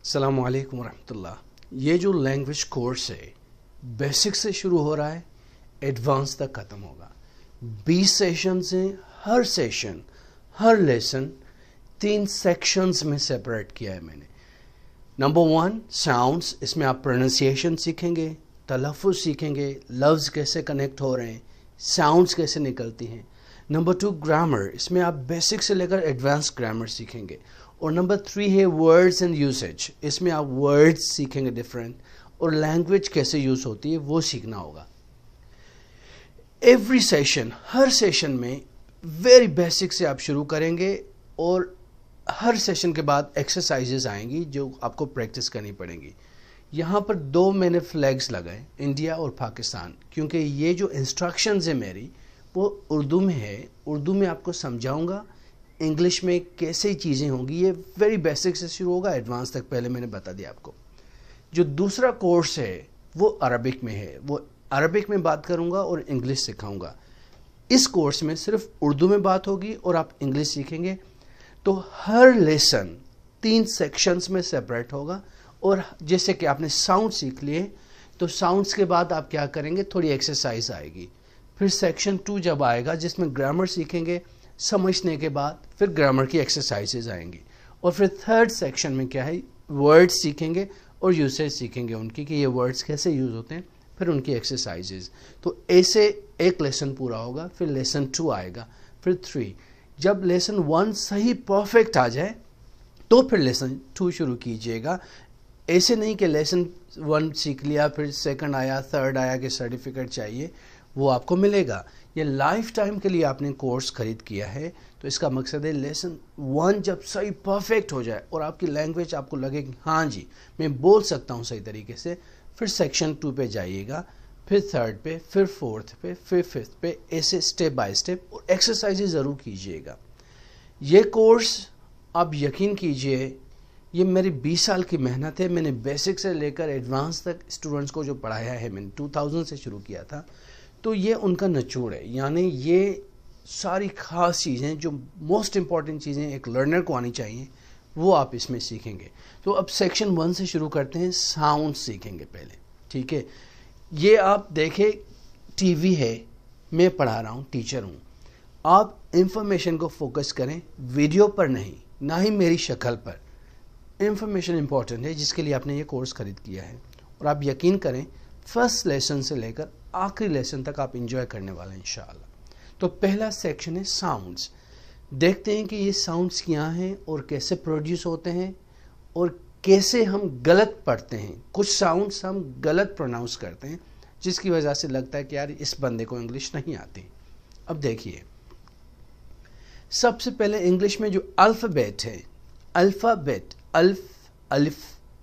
अस्सलामु अलैकुम रहमतुल्लाह। ये जो लैंग्वेज कोर्स है बेसिक से शुरू हो रहा है, एडवांस तक ख़त्म होगा। 20 सेशंस हैं। हर सेशन, हर लेसन 3 सेक्शंस में सेपरेट किया है मैंने। नंबर 1 साउंड्स, इसमें आप प्रोनाउंसिएशन सीखेंगे, तलफ़ुज़ सीखेंगे, लफ्ज़ कैसे कनेक्ट हो रहे हैं, साउंड्स कैसे निकलती हैं। नंबर 2 ग्रामर, इसमें आप बेसिक से लेकर एडवांस ग्रामर सीखेंगे। और नंबर 3 है वर्ड्स एंड यूसेज, इसमें आप वर्ड्स सीखेंगे डिफरेंट, और लैंग्वेज कैसे यूज़ होती है वो सीखना होगा। एवरी सेशन, हर सेशन में वेरी बेसिक से आप शुरू करेंगे और हर सेशन के बाद एक्सरसाइजेज आएंगी जो आपको प्रैक्टिस करनी पड़ेंगी। यहाँ पर 2 मैंने फ्लैग्स लगाए, इंडिया और पाकिस्तान, क्योंकि ये जो इंस्ट्रक्शंस है मेरी वो उर्दू में है। उर्दू में आपको समझाऊंगा, इंग्लिश में कैसे चीज़ें होंगी। ये वेरी बेसिक से शुरू होगा, एडवांस तक पहले मैंने बता दिया आपको। जो दूसरा कोर्स है वो अरबिक में है, वो अरबिक में बात करूंगा और इंग्लिश सिखाऊंगा। इस कोर्स में सिर्फ उर्दू में बात होगी और आप इंग्लिश सीखेंगे। तो हर लेसन 3 सेक्शंस में सेपरेट होगा। और जैसे कि आपने साउंड सीख लिए, तो साउंड्स के बाद आप क्या करेंगे, थोड़ी एक्सरसाइज आएगी। फिर सेक्शन 2 जब आएगा जिसमें ग्रामर सीखेंगे, समझने के बाद फिर ग्रामर की एक्सरसाइजेज आएंगी। और फिर थर्ड सेक्शन में क्या है, वर्ड्स सीखेंगे और यूसेज सीखेंगे उनकी, कि ये वर्ड्स कैसे यूज़ होते हैं, फिर उनकी एक्सरसाइजेज। तो ऐसे एक लेसन पूरा होगा, फिर लेसन 2 आएगा, फिर 3। जब लेसन 1 सही परफेक्ट आ जाए तो फिर लेसन 2 शुरू कीजिएगा। ऐसे नहीं कि लेसन 1 सीख लिया फिर सेकंड आया, थर्ड आया कि सर्टिफिकेट चाहिए, वो आपको मिलेगा। ये लाइफ टाइम के लिए आपने कोर्स खरीद किया है, तो इसका मकसद है लेसन 1 जब सही परफेक्ट हो जाए और आपकी लैंग्वेज आपको लगे कि हाँ जी मैं बोल सकता हूँ सही तरीके से, फिर सेक्शन 2 पे जाइएगा, फिर थर्ड पे, फिर फोर्थ पे, फिर फिफ्थ पे, ऐसे स्टेप बाय स्टेप। और एक्सरसाइजेज ज़रूर कीजिएगा। ये कोर्स आप यकीन कीजिए, ये मेरी 20 साल की मेहनत है। मैंने बेसिक से लेकर एडवांस तक स्टूडेंट्स को जो पढ़ाया है, मैंने 2000 से शुरू किया था। तो ये उनका निचोड़ है, यानी ये सारी ख़ास चीज़ें जो मोस्ट इम्पॉर्टेंट चीज़ें एक लर्नर को आनी चाहिए, वो आप इसमें सीखेंगे। तो अब सेक्शन 1 से शुरू करते हैं, साउंड सीखेंगे पहले, ठीक है। ये आप देखें, टीवी है, मैं पढ़ा रहा हूँ, टीचर हूँ। आप इंफॉर्मेशन को फोकस करें, वीडियो पर नहीं, ना ही मेरी शक्ल पर। इंफॉर्मेशन इंपॉर्टेंट है, जिसके लिए आपने ये कोर्स खरीद किया है। और आप यकीन करें, फर्स्ट लेसन से लेकर आखिरी लेसन तक आप इंजॉय करने वाले हैं इंशाअल्लाह। तो पहला सेक्शन है साउंड्स। देखते हैं कि ये साउंड्स क्या हैं और कैसे प्रोड्यूस होते हैं और कैसे हम गलत पढ़ते हैं। कुछ साउंड्स हम गलत प्रोनाउंस करते हैं, जिसकी वजह से लगता है कि यार इस बंदे को इंग्लिश नहीं आती। अब देखिए, सबसे पहले इंग्लिश में जो अल्फ़ाबेट है, अल्फ़ाबेट, अल्फ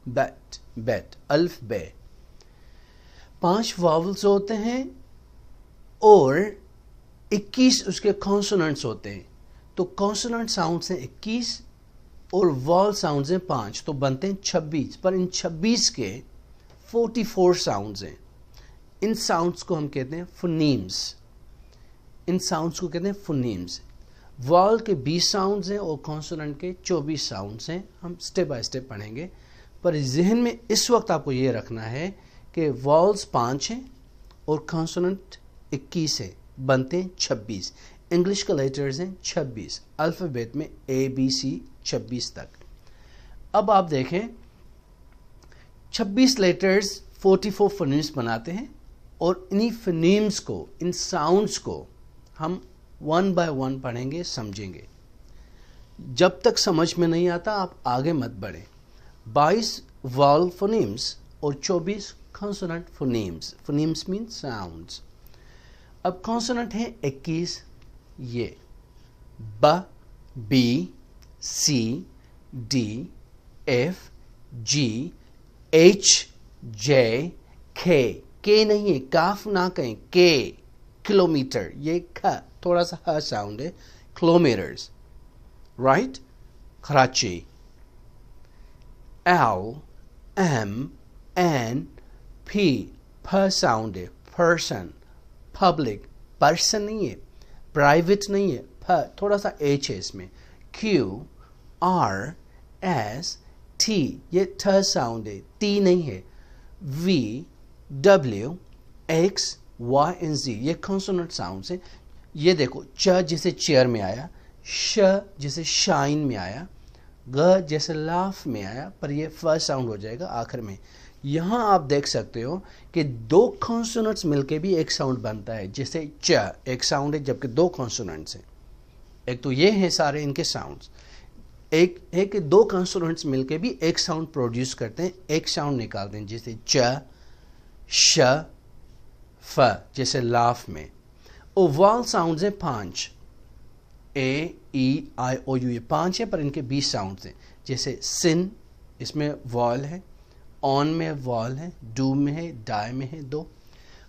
बैट, बैट, अल्फ बे, 5 वावल्स होते हैं और 21 उसके कॉन्सोनेंट्स होते हैं। तो कॉन्सोनेंट साउंड्स हैं 21 और वॉल साउंड्स हैं 5, तो बनते हैं 26। पर इन 26 के 44 साउंड्स हैं। इन साउंड्स को हम कहते हैं फोनीम्स। इन साउंड्स को कहते हैं फोनीम्स। वॉल के 20 साउंड्स हैं और कॉन्सोनेंट के 24 साउंड्स हैं। हम स्टेप बाय स्टेप पढ़ेंगे, पर जहन में इस वक्त आपको ये रखना है कि वॉल्स 5 हैं और कॉन्सोनेंट 21 है, बनते हैं 26। इंग्लिश के लेटर्स हैं 26, अल्फ़ाबेट में ABC 26 तक। अब आप देखें, 26 लेटर्स 44 फोनीम्स बनाते हैं और इन्हीं फोनीम्स को, इन साउंड्स को हम 1 बाय 1 पढ़ेंगे, समझेंगे। जब तक समझ में नहीं आता आप आगे मत बढ़ें। 22 वॉल फोनीम्स और 24 consonant phonemes. Phonemes mean sounds. अब कॉन्सोनेंट है 21, ये ब, बी, सी, डी, एफ, जी, एच, जे, के नहीं है, काफ ना कहें, के, किलोमीटर, ये ख थोड़ा सा ह साउंड है, kilometres, right. Karachi, L, M, N, P, प साउंड है, पर्सन। पब्लिक, पर्सन नहीं है, प्राइवेट नहीं है, प थोड़ा सा एच है इसमें। क्यू, आर, एस, टी, ये ठ साउंड है, टी नहीं है। V, W, X, Y and Z, ये कॉन्सोनेंट साउंड्स हैं। ये देखो, च जैसे चेयर में आया, श जैसे शाइन में आया, ग जैसे लाफ में आया, पर ये फर्स्ट साउंड हो जाएगा आखिर में। यहां आप देख सकते हो कि दो कॉन्सोनेंट्स मिलके भी एक साउंड बनता है। जैसे च एक साउंड है जबकि दो कॉन्सोनेंट्स हैं। एक तो ये हैं सारे इनके साउंड्स, एक है कि दो कॉन्सोनेंट्स मिलके भी एक साउंड प्रोड्यूस करते हैं, एक साउंड निकालते हैं। जैसे च, श, फ जैसे लाफ में। ओवल साउंड्स हैं 5, ए, ई, आई, ओ, यू, ये 5 है, पर इनके 20 साउंड्स हैं। जैसे सिन, इसमें वॉल है, ऑन में वॉल है, डू में है, डाई में है 2।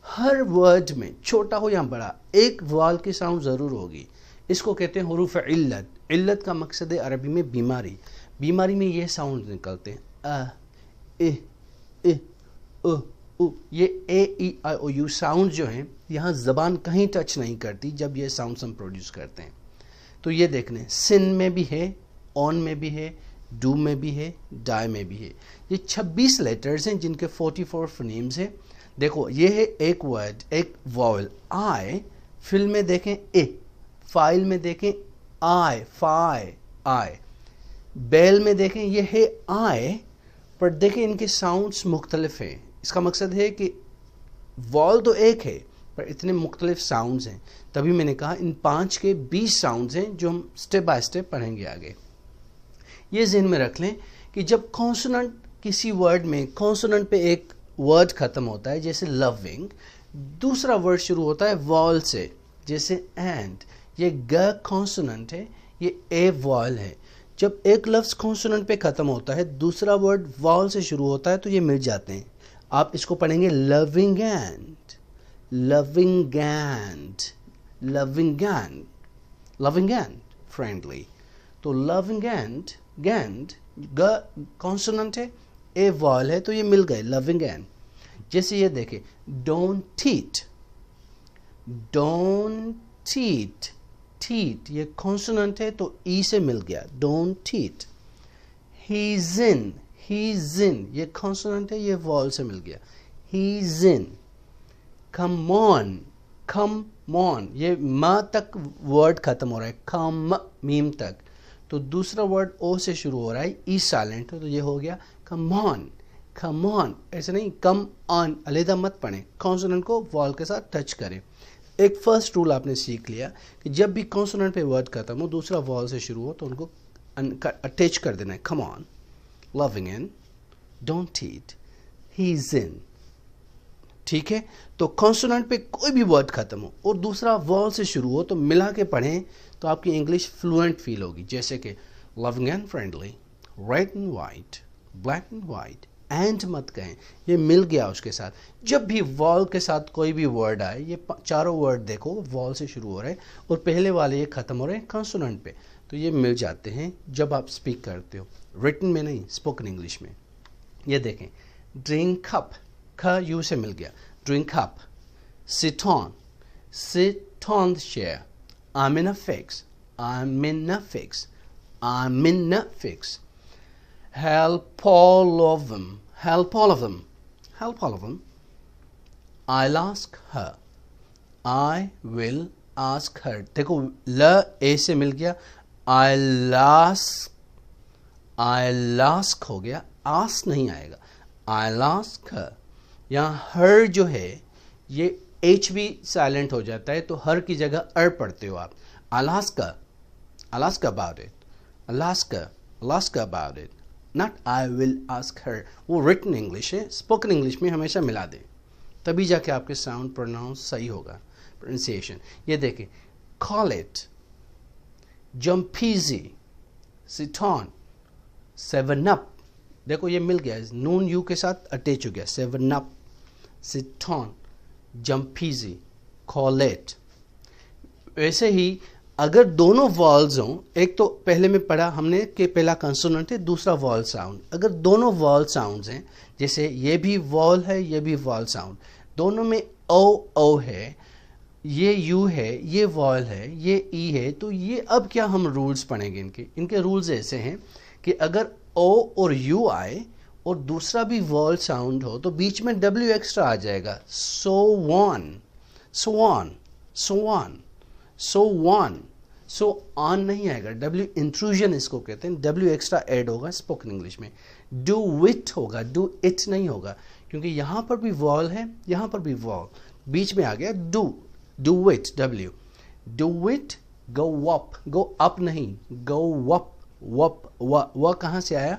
हर वर्ड में छोटा हो या बड़ा एक वॉल की साउंड ज़रूर होगी। इसको कहते हैं हुरूफ इल्लत। इल्लत का मकसद है अरबी में बीमारी। बीमारी में ये साउंड निकलते हैं, अ, इ, उ, उ। ये ए, ई, आई, ओ, यू साउंड जो हैं यहाँ ज़बान कहीं टच नहीं करती जब ये साउंड्स हम प्रोड्यूस करते हैं। तो ये देखने, सिन में भी है, ऑन में भी है, डू में भी है, डाई में भी है। ये 26 लेटर्स हैं जिनके 44 फोनेम्स हैं। देखो, ये है एक वर्ड, एक वॉवल आई। फिल में देखें ए, फाइल में देखें आई, फाई, आई। बेल में देखें ये है आई, पर देखें इनके साउंड्स मुख्तलिफ हैं। इसका मकसद है कि वॉल तो एक है पर इतने मुख्तलिफ साउंड्स हैं। तभी मैंने कहा इन 5 के 20 साउंड्स हैं जो हम स्टेप बाय स्टेप पढ़ेंगे आगे। ये ज़हन में रख लें कि जब कॉन्सोनेंट किसी वर्ड में कॉन्सोनेंट पे एक वर्ड ख़त्म होता है, जैसे लविंग, दूसरा वर्ड शुरू होता है वॉल से, जैसे एंड। ये ग कॉन्सोनेंट है, ये ए वॉल है। जब एक लफ्ज़ कॉन्सोनेंट पे ख़त्म होता है, दूसरा वर्ड वॉल से शुरू होता है, तो ये मिल जाते हैं। आप इसको पढ़ेंगे loving and, loving and, loving and, loving and, friendly. तो लविंग एंड, गैंड, ग कॉन्सोनेंट है, ए वॉल है, तो ये मिल गए लविंग एंड। जैसे ये देखें, don't teat, don't teat, teat ये कॉन्सोनेंट है तो ई से मिल गया, don't teat. He's in, he's in ये कॉन्सोनेंट है, ये वॉल से मिल गया, he's in. Come on, come on, ये म तक वर्ड खत्म हो रहा है, कम मीम तक, तो दूसरा वर्ड ओ से शुरू हो रहा है, ई साइलेंट है, तो ये हो गया कम ऑन, कम ऑन। ऐसे नहीं, कम ऑन अलहदा मत पढ़ें, कॉन्सोनेंट को वॉल के साथ टच करें। एक फर्स्ट रूल आपने सीख लिया कि जब भी कॉन्सोनेंट पे वर्ड खत्म हो, दूसरा वॉल से शुरू हो, तो उनको अटैच कर देना है। Come on, loving in, don't tit, he is in. ठीक है, तो कॉन्सोनेंट पे कोई भी वर्ड खत्म हो और दूसरा वॉल से शुरू हो, तो मिला के पढ़ें तो आपकी इंग्लिश फ्लुएंट फील होगी। जैसे कि loving and friendly, red and white, black and white, and मत कहें, ये मिल गया उसके साथ। जब भी वॉल के साथ कोई भी वर्ड आए, ये चारों वर्ड देखो वॉल से शुरू हो रहे हैं और पहले वाले ये खत्म हो रहे हैं कॉन्सोनेंट पे, तो ये मिल जाते हैं जब आप स्पीक करते हो, रिटन में नहीं, स्पोकन इंग्लिश में। ये देखें, ड्रिंक कप, ख यू से मिल गया, drink cup. Sit on, sit on the chair. I'm in a fix, I'm in a fix, I'm in a fix. Help all of them, help all of them, help all of them. I'll ask her, I will ask her. देखो ल ए से मिल गया, I'll ask हो गया, ask नहीं आएगा, I'll ask her। यहाँ her जो है ये एच भी साइलेंट हो जाता है, तो हर की जगह अर पढ़ते हो आप। Alaska, Alaska about it, Alaska, Alaska about it, not I will ask her. वो रिटन इंग्लिश है, स्पोकन इंग्लिश में हमेशा मिला दें, तभी जाके आपके साउंड प्रोनाउंस सही होगा, प्रोनाउंसिएशन। ये देखें, कॉल इट, जम्पीजी, सिट ऑन, सेवन अप। देखो ये मिल गया, नून यू के साथ अटैच हो गया, सेवन अप, सिट ऑन, जम्पीजी, कॉल इट। वैसे ही अगर दोनों वॉल्स हों, एक तो पहले में पढ़ा हमने कि पहला कंसोनेंट है, दूसरा वॉल साउंड, अगर दोनों वॉल साउंड्स हैं, जैसे ये भी वॉल है, ये भी वॉल साउंड, दोनों में ओ ओ है, ये यू है, ये वॉल है, ये ई है, तो ये अब क्या हम रूल्स पढ़ेंगे इनके रूल्स ऐसे हैं कि अगर ओ और यू आए और दूसरा भी वॉल साउंड हो तो बीच में डब्ल्यू एक्स्ट्रा आ जाएगा. So one, so on, so on, so one. So on नहीं आएगा, डब्ल्यू इंट्रूजन इसको कहते हैं, डब्ल्यू एक्स्ट्रा ऐड होगा स्पोकन इंग्लिश में. डू विट होगा, डू इट नहीं होगा, क्योंकि यहां पर भी वॉल है, यहां पर भी वॉल, बीच में आ गया do. Do wit, W. Do wit, go वप, गो अप नहीं, गो वप. वप व कहां से आया,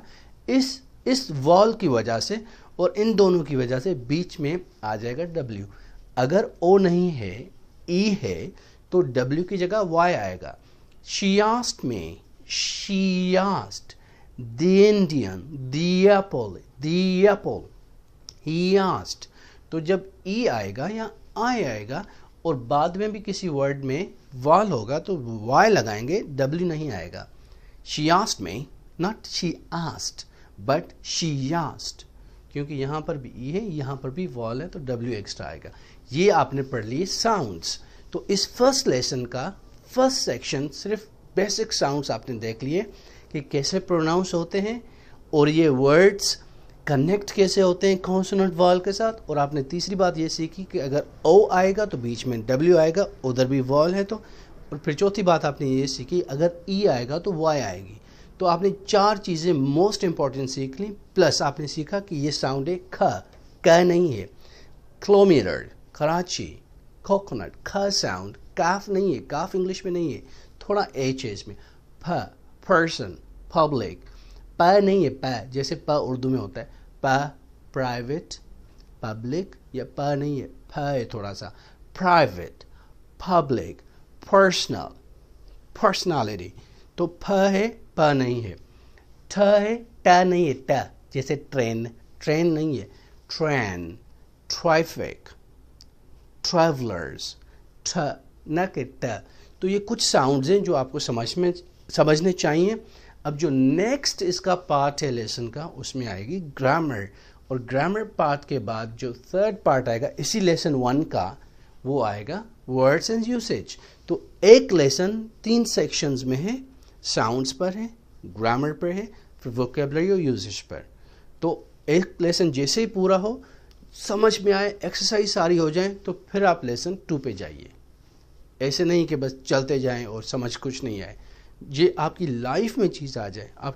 इस वॉल की वजह से और इन दोनों की वजह से बीच में आ जाएगा डब्ल्यू. अगर ओ नहीं है, ई है, तो डब्ल्यू की जगह वाई आएगा. She asked me, she asked, the Indian, the apple, he asked. तो जब ई आएगा या आई आएगा और बाद में भी किसी वर्ड में वाल होगा तो वाई लगाएंगे, डब्ल्यू नहीं आएगा. She asked me, not she asked, but she asked. क्योंकि यहाँ पर भी ई है, यहाँ पर भी वॉल है, तो डब्ल्यू एक्स्ट्रा आएगा. ये आपने पढ़ लिए साउंड्स. तो इस फर्स्ट लेसन का फर्स्ट सेक्शन सिर्फ बेसिक साउंड्स आपने देख लिए कि कैसे प्रोनाउंस होते हैं और ये वर्ड्स कनेक्ट कैसे होते हैं कॉन्सोनेंट वॉल के साथ. और आपने तीसरी बात ये सीखी कि अगर ओ आएगा तो बीच में डब्ल्यू आएगा, उधर भी वॉल है तो. और फिर चौथी बात आपने ये सीखी, अगर ई आएगा तो वाई आएगी. तो आपने 4 चीज़ें मोस्ट इंपॉर्टेंट सीख ली. प्लस आपने सीखा कि ये साउंड है ख, क नहीं है. किलोमीटर, कराची, कोकोनट, ख साउंड. काफ नहीं है, काफ इंग्लिश में नहीं है, थोड़ा एच है इसमें. फ, पर्सन, पब्लिक. प नहीं है, प जैसे प उर्दू में होता है, प प्राइवेट, पब्लिक. या प नहीं है, फ है थोड़ा सा. Private, public, personal, personality. तो फ है, प नहीं है. ठ है, ट नहीं है, ट जैसे ट्रेन, ट्रेन नहीं है. ट्रेन, ट्रैफिक, ट्रैवलर्स, ठ न के ट. तो ये कुछ साउंड्स हैं जो आपको समझने चाहिए. अब जो नेक्स्ट इसका पार्ट है लेसन का, उसमें आएगी ग्रामर. और ग्रामर पार्ट के बाद जो थर्ड पार्ट आएगा इसी लेसन 1 का, वो आएगा वर्ड्स एंड यूसेज. तो एक लेसन 3 सेक्शंस में है, साउंड्स पर है, ग्रामर पर है, फिर वोकेबलरी और यूसेज पर. तो एक लेसन जैसे ही पूरा हो, समझ में आए, एक्सरसाइज सारी हो जाए, तो फिर आप लेसन 2 पे जाइए. ऐसे नहीं कि बस चलते जाएं और समझ कुछ नहीं आए. ये आपकी लाइफ में चीज़ आ जाए, आप